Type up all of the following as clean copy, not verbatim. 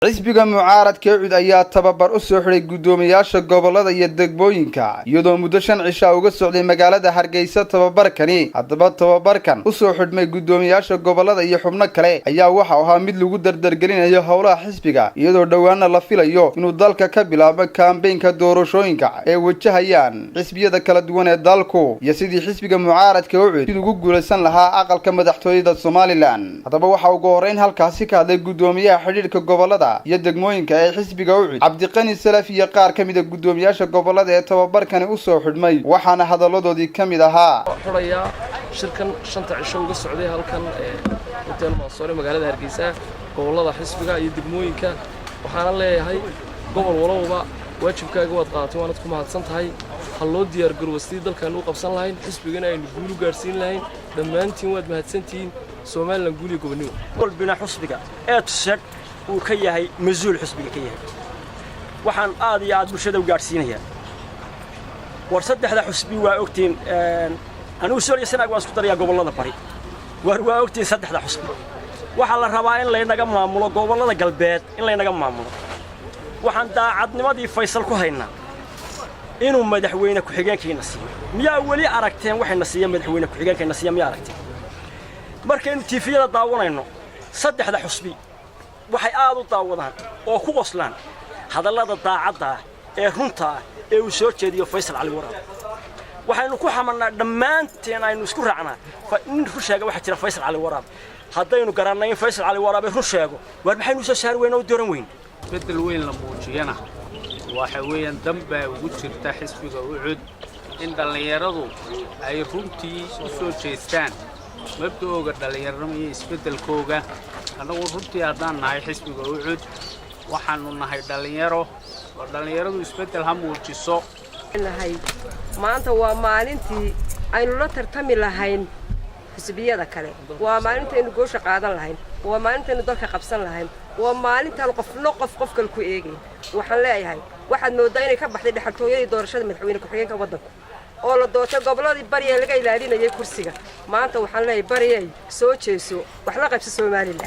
xisbiga mucaaradka UCID ayaa tababar u soo xiray gudoomiyaasha gobolada iyo degmooyinka iyadoo muddo 5 cisho uga socday magaalada Hargeysa tababarkani hadaba tababarkan u soo xidhmay gudoomiyaasha gobolada iyo xubno kale ayaa waxa ahaa mid lagu dardargelinayo howlaha xisbiga iyadoo dhawaana la filayo inuu dalka ka bilaabo kaambeynka doorashooyinka ee wajahayaan xisbiyada kala duwan ee dalku iyo sidii xisbiga mucaaradka UCID ugu guuleysan lahaa aqalka madaxtooyada Soomaaliland hadaba waxa ugu horeyn halkaasi ka hadlay gudoomiyaha xiriirka gobolada iyo degmooyinka ee xisbiga UCID Cabdiqani Salafi iyo qaar kamid ah gudoomiyaasha gobolada ee tababarkani u soo xidhmay waxaana hadaladoodii kamid ahaa xuraya shirkan 5 cisho uga socday halkan hotel Mansour magaalada Hargeysa gobolada xisbiga iyo degmooyinka waxaana leeyahay gobol walba waajibkaaga wad qaatay waana ku mahadsan tahay hal loo diyaar garowstii dalkan uu qabsan lahayn xisbigana aynu guul u gaarsiin lahayn dhamaantiin waad mahadsantiin Soomaaliland guul iyo gobonimo walbina xisbiga ee tusag uu ka yahay mas'uul xisbiga ka yahay waxaan aad iyo aad bulshada u gaarsiinaya war saddexda xisbi waa ogtiin anu soo yeesanaag waan isku darayaa gobolada bari waa ogtiin saddexda xisbi waxa la rabaa in la inaga maamulo gobolada galbeed in la inaga maamulo waxaan daacadnimadii Faysal ku haynaa inuu madaxweyne ku xigeenkiina siiyo miyaa wali aragteen waxayna siiyo madaxweyne ku xigeenkiina siiyo miyaa aragteen markaynu TV-yada daawanayno saddexda xisbi waxay aad u daawadaan oo ku qoslaan hadallada daacadda ee runta ee uu soo jeediyo Faysal Cali Waraab waxaynu ku xamanaa dhamaanteen aynu isku raacnaa in run sheega waxa jira Faysal Cali Waraab haddaynu garanay Faysal Cali Waraab run sheego war maxaynu soo saar weyn oo dooran weyn bedel weyn la muujiyana waxa weeyaan damba ugu jirta xisbiga UCID in dhalinyaradu ay runtii u soo jeestaan mabdooga dhalinyarada iyo isbedelkooga anagu runtii haddaan nahay xisbiga UCID waxaanu nahay dhalinyaradu isbedel ha muujiso maanta waa maalintii aynu la tartami lahayn xisbiyada kale waa maalintii aynu goosha qaadan lahayn waa maalintii aynu dalka qabsan lahayn waa maalintii qof kale ku eegay waxaan leeyahay waxaad moodaa inay ka baxday dhaxaltooyadii doorashada madaxweyne ku xigeenka waddanka oo la doortay goboladii bari ee laga ilaalinayay kursiga maanta waxaan leeyahay bari ay soo jeeso wax la qabso Soomaaliland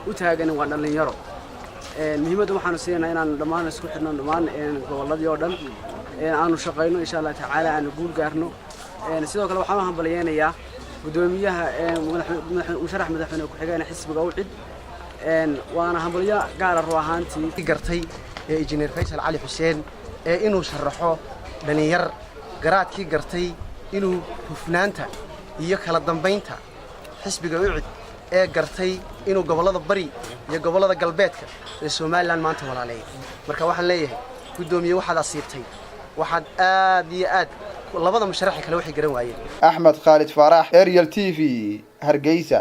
u taagan waa dhalinyaro muhiimada waxaanu siinaa inaan dhammaan isku xidhno dhammaan goboladii oo dhan aanu shaqeyno insha Allah tacaala aan guul gaarno sidoo kale waxaan hambalyeeynaa gudoomiyaha musharax madaxweyne ku xigeenka xisbiga UCID waana hambalyo gaar ah ahaantii gartay injineer Faysal Cali Xuseen inuu sharaxo dhalinyar garaadkii gartay inuu hufnaanta iyo kala dambeynta xisbiga UCID gartay inuu gobolada bari iyo gobolada galbeedka ee Soomaaliland maanta walaaleeyay marka waxaan leeyahay gudoomiye waxaad asiibtay waxaad aad iyo aad labada musharax kale waxay garan waayeen Axmed Khalid Farax Ariel TV Hargeysa